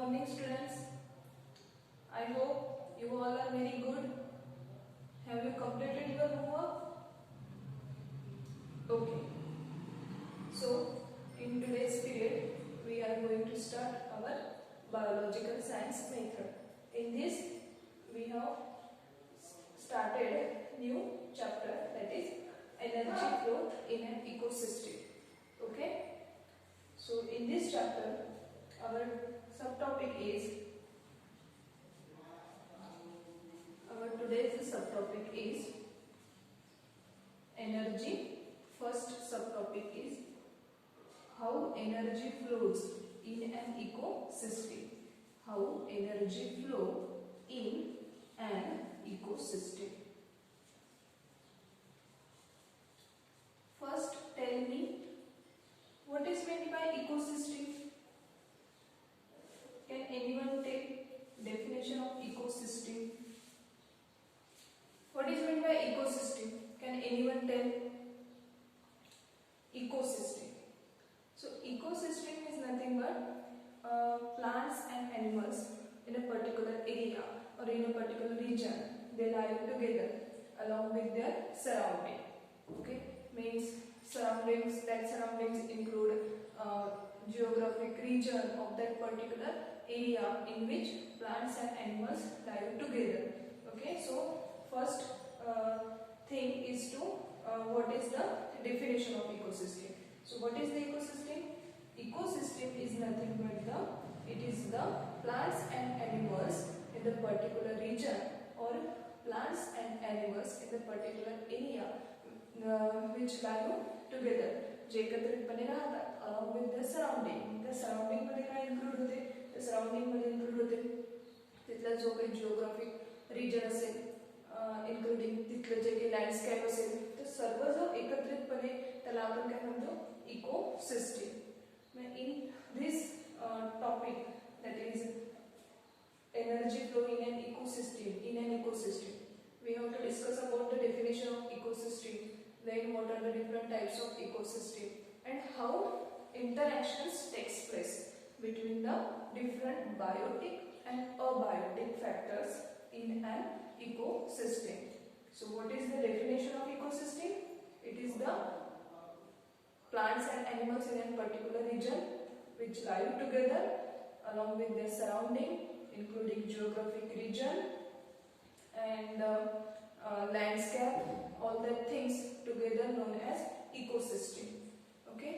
morning students. I hope you all are very good. Have you completed your homework? Okay. So in today's period we are going to start our biological science method. In this we have started new chapter, that is energy flow in an ecosystem. Okay. So in this chapter our subtopic is today's subtopic is energy. First subtopic is how energy flows in an ecosystem. How energy flow in an ecosystem. First, tell me what is meant by ecosystem. Can anyone take definition of ecosystem? What is meant by ecosystem? Can anyone tell? Ecosystem. So ecosystem is nothing but plants and animals in a particular area or in a particular region. They live together along with their surrounding. Okay, means surroundings. That surroundings include geographic region of that particular area in which plants and animals live together. Okay, so first thing is to what is the definition of ecosystem. So what is the ecosystem? Ecosystem is nothing but it is the plants and animals in the particular region or plants and animals in the particular area which live together, जे एकत्रितपणे राहतात along with the surrounding. त्या surrounding मध्ये काय include होते? त्या surrounding मध्ये include होते तिथला जो काही geographic region असेल, including तिथलं जे काही landscape असेल, तर सर्व जो एकत्रितपणे त्याला आपण काय म्हणतो? Ecosystem. In this topic, that is energy flow in an ecosystem, we have to discuss about the definition of ecosystem, then what are the different types of ecosystem and how interactions takes place between the different biotic and abiotic factors in an ecosystem. So what is the definition of ecosystem? It is the plants and animals in a particular region which live together along with their surrounding, including geographic region and landscape, all that things together known as ecosystem. Okay.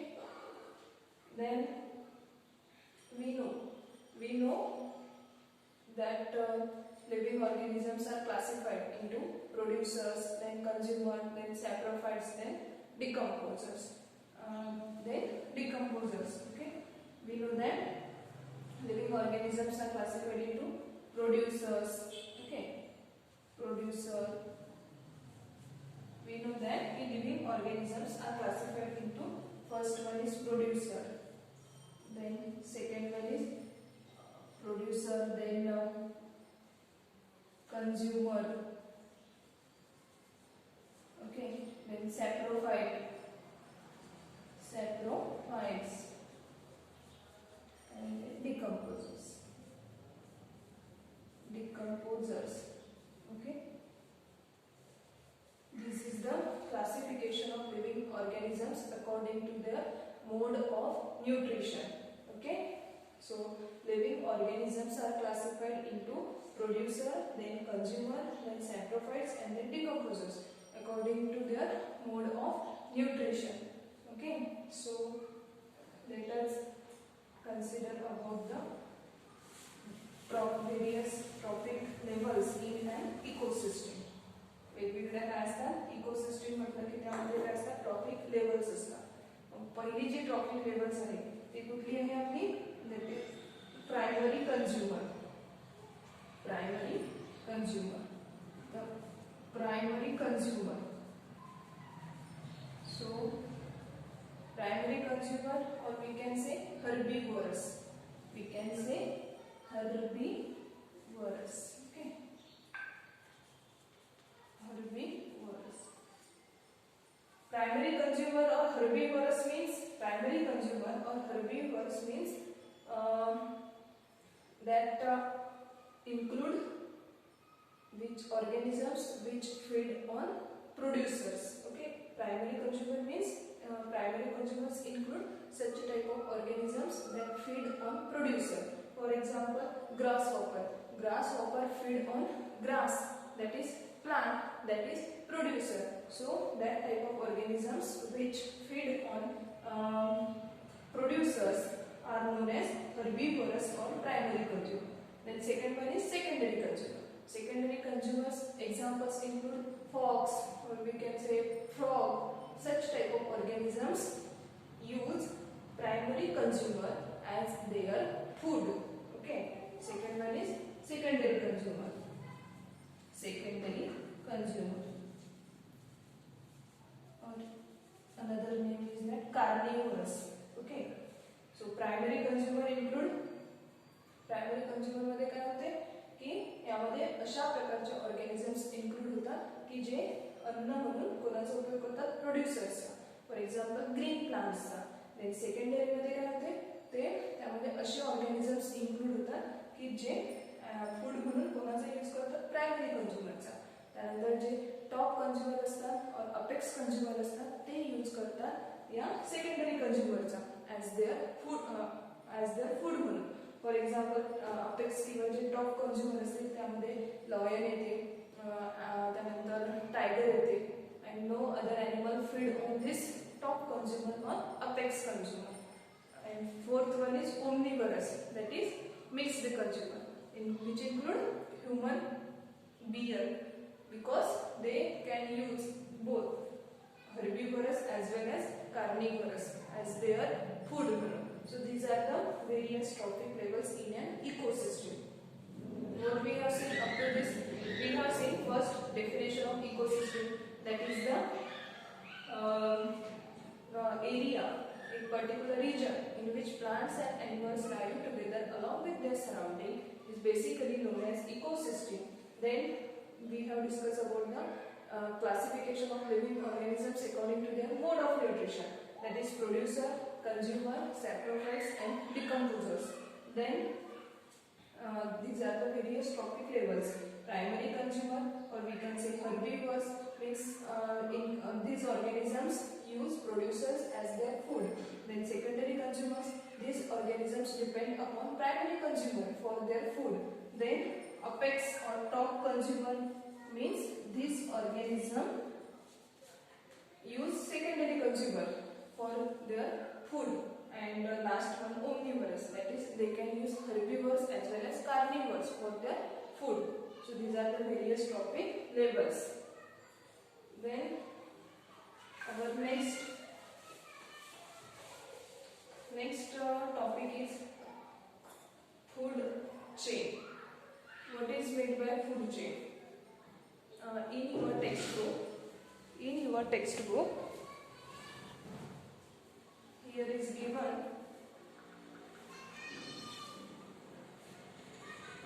Then we know that living organisms are classified into producers, then consumers, then saprophytes, then decomposers. Okay. We know that living organisms are classified into producers. Okay. Producer. We know that living organisms are classified into, first one is producer, then second one is producer, then consumer. Okay. Then saprophyte. Saprophytes and decomposers. Okay. This is the classification of living organisms according to their mode of nutrition. Okay. So living organisms are classified into producer, then consumer, then saprophytes and then decomposers according to their mode of nutrition. Okay, so let us consider about the various trophic levels in an ecosystem. वेगवेगळ्या काय असतात? Ecosystem म्हटलं की त्यामध्ये काय असतात? Trophic levels असतात. पहिली जी ट्रॉफिक लेवल्स आहे ती कुठली आहे आपली? Primary consumer. So primary consumer, or we can say herbivorous. Okay. Herbivorous. Primary consumer or herbivorous means that include which organisms which feed on producers. Okay, primary consumer means primary consumers include such type of organisms that feed on producer. For example, grasshopper. Grasshopper feed on grass, that is plant, that is producer. So that type of organisms which feed on producers are known as herbivorous or primary consumer. Then second one is secondary consumer. Secondary consumers examples include fox, or we can say frog. Such type of organisms use primary consumer as their food. Okay. Second one is secondary consumer. Secondary consumer. Or another name is that carnivorous. Okay. So primary consumer include primary consumer मध्ये काय होते की यामध्ये अशा प्रकारचे organisms include होतात की जे अन्न म्हणून कोणाचा उपयोग करतात प्रोड्युसर्सचा. फॉर एक्झाम्पल ग्रीन प्लांट्सचा. देन सेकंडरी मध्ये काय होते ते त्यामध्ये असे ऑर्गॅनिझम्स इन्क्लूड होतात की जे फूड म्हणून कोणाचा यूज करतात प्रायमरी कंझ्युमरचा. त्यानंतर जे टॉप कंझ्युमर असतात और अपेक्स कंझ्युमर असतात ते यूज करतात या सेकंडरी कंझ्युमरचा ॲज देअर फूड म्हणून. फॉर एक्झाम्पल अपेक्स किंवा जे टॉप कंझ्युमर असतील त्यामध्ये लॉयन येते, त्यानंतर टायगर येते, and no other animal feed on this top consumer or apex consumer. And fourth one is omnivorous, that is mixed consumer in which include human beer because they can use both herbivorous as well as carnivorous as their food. So these are the various trophic levels in an ecosystem. What we have seen up to this, we have seen first definition of ecosystem, that is the area, a particular region in which plants and animals live together along with their surrounding is basically known as ecosystem. Then we have discussed about the classification of living organisms according to their mode of nutrition, that is producer, consumer, saprophytes and decomposers. Then these are the various trophic levels. Primary consumer, or we can say herbivores, means these organisms use producers as their food. Then secondary consumers, these organisms depend upon primary consumer for their food. Then apex or top consumer means this organism use secondary consumer for their food. And last one, omnivorous, that is they can use herbivores as well as carnivores for their food. So these are the various trophic levels. Then our next topic is food chain. What is meant by food chain? In your textbook, here is given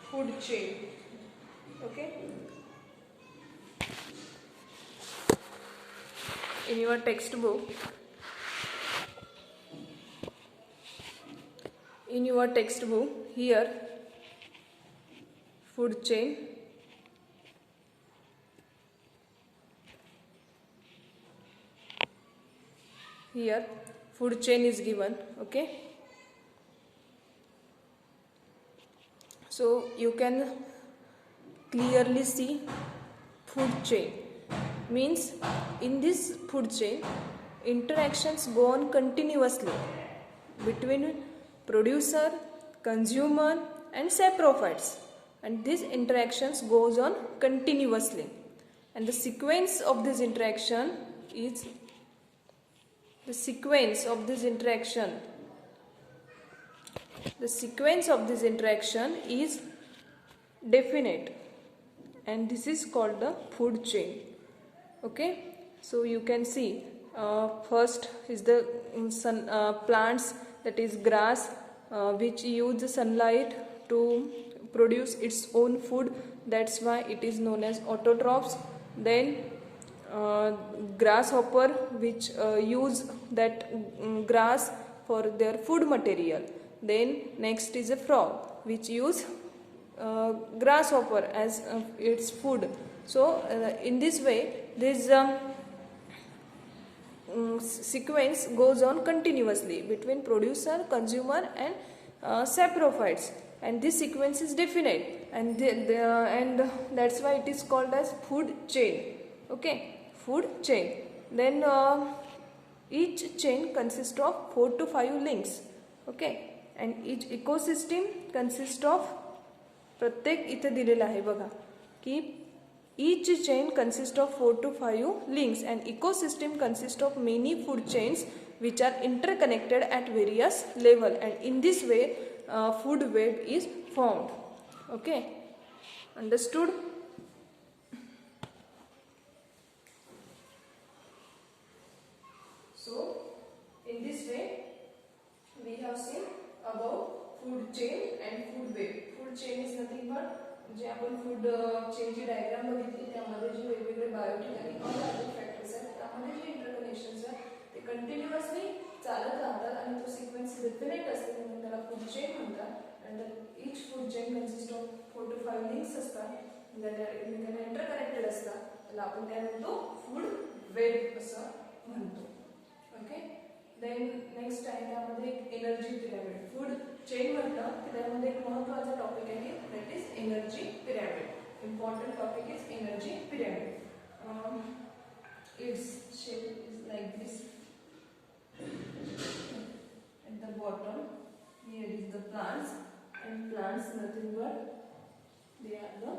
food chain. Okay. In your textbook, here food chain. Here food chain is given. Okay. So you can clearly see food chain means in this food chain interactions go on continuously between producer, consumer and saprophytes, and these interactions goes on continuously, and the sequence of this interaction is definite, and this is called the food chain. Okay, so you can see first is the plants, that is grass, which use the sunlight to produce its own food, that's why it is known as autotrophs. Then grasshopper, which use that grass for their food material. Then next is a frog. which use grasshopper as its food. So in this way, this sequence goes on continuously between producer, consumer, and saprophytes, and this sequence is definite, and and that's why it is called as food chain. Okay, food chain. Then each chain consists of 4 to 5 links. Okay, and each ecosystem consists of, प्रत्येक इथे दिलेला आहे बघा की each chain consists of 4 to 5 links, and ecosystem consists of many food chains which are interconnected at various level, and in this way food web is formed. Okay, understood? So in this way we have seen about food chain and food web. Food chain is nothing but जे आपण food चेनची diagram बघितली त्यामध्ये जे वेगवेगळे biotic आणि abiotic factors आहेत त्यामध्ये जे interconnections आहेत ते continuously चालत राहतात आणि तो सिक्वेन्स डेफिनेट असते म्हणून त्याला फूड चेन म्हणतात. आणि each food chain consist of 4 to 5 links असतात, ज्या एकमेकांना इंटरकनेक्टेड असतात, त्याला आपण काय म्हणतो फूड वेब असं म्हणतो. ओके, देन नेक्स्ट आहे त्यामध्ये एक एनर्जी पिरामिड. फूड चेन म्हटलं की त्यामध्ये एक महत्त्वाचा टॉपिक आहे that is energy pyramid. Important topic is energy pyramid. Its shape is like this. At the bottom here is the plants, and plants nothing but they are the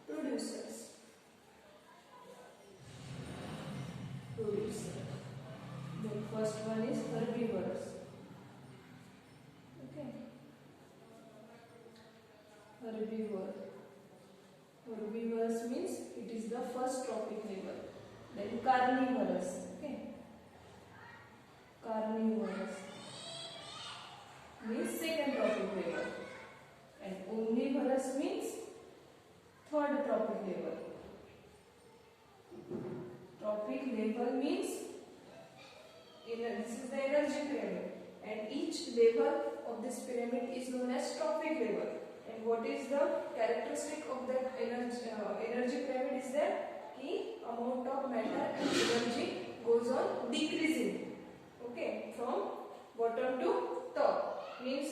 producers. The first one is herbivores. Okay, herbivores means it is the first trophic level. Then carnivorous. Okay, carnivorous means second trophic level, and omnivorous means third trophic level. Trophic level means this is the energy pyramid, and each level of this pyramid is known as trophic level. And what is the characteristic of that energy pyramid is that the amount of matter and energy goes on decreasing. Okay, from bottom to top means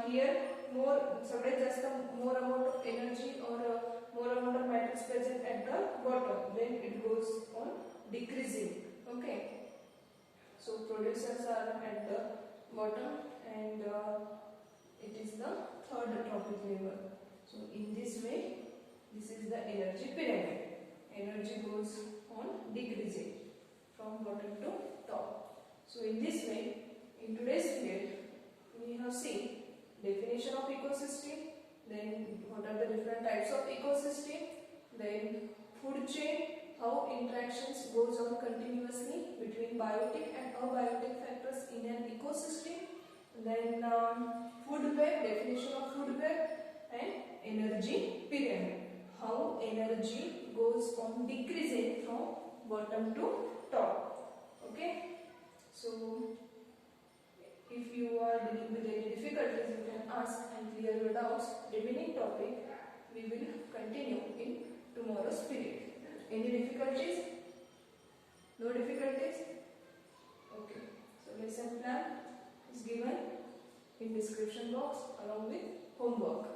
here more amount of energy or more amount of matter is present at the bottom, then it goes on decreasing. Okay, so producers are at the bottom, and it is the third trophic level. So in this way, this is the energy pyramid. Energy goes on decreasing from bottom to top. So in this way, in today's period, we have seen definition of ecosystem, then what are the different types of ecosystem, then food chain, how interactions goes on continuously between biotic and abiotic factors in an ecosystem, then food web, definition of food web, and energy pyramid, how energy goes on decreasing from bottom to top. Okay, so if you are dealing with any difficulties, you can ask and clear your doubts. Remaining topic we will continue in tomorrow's period. Any difficulties? No difficulties? Okay. So lesson plan is given in description box along with homework.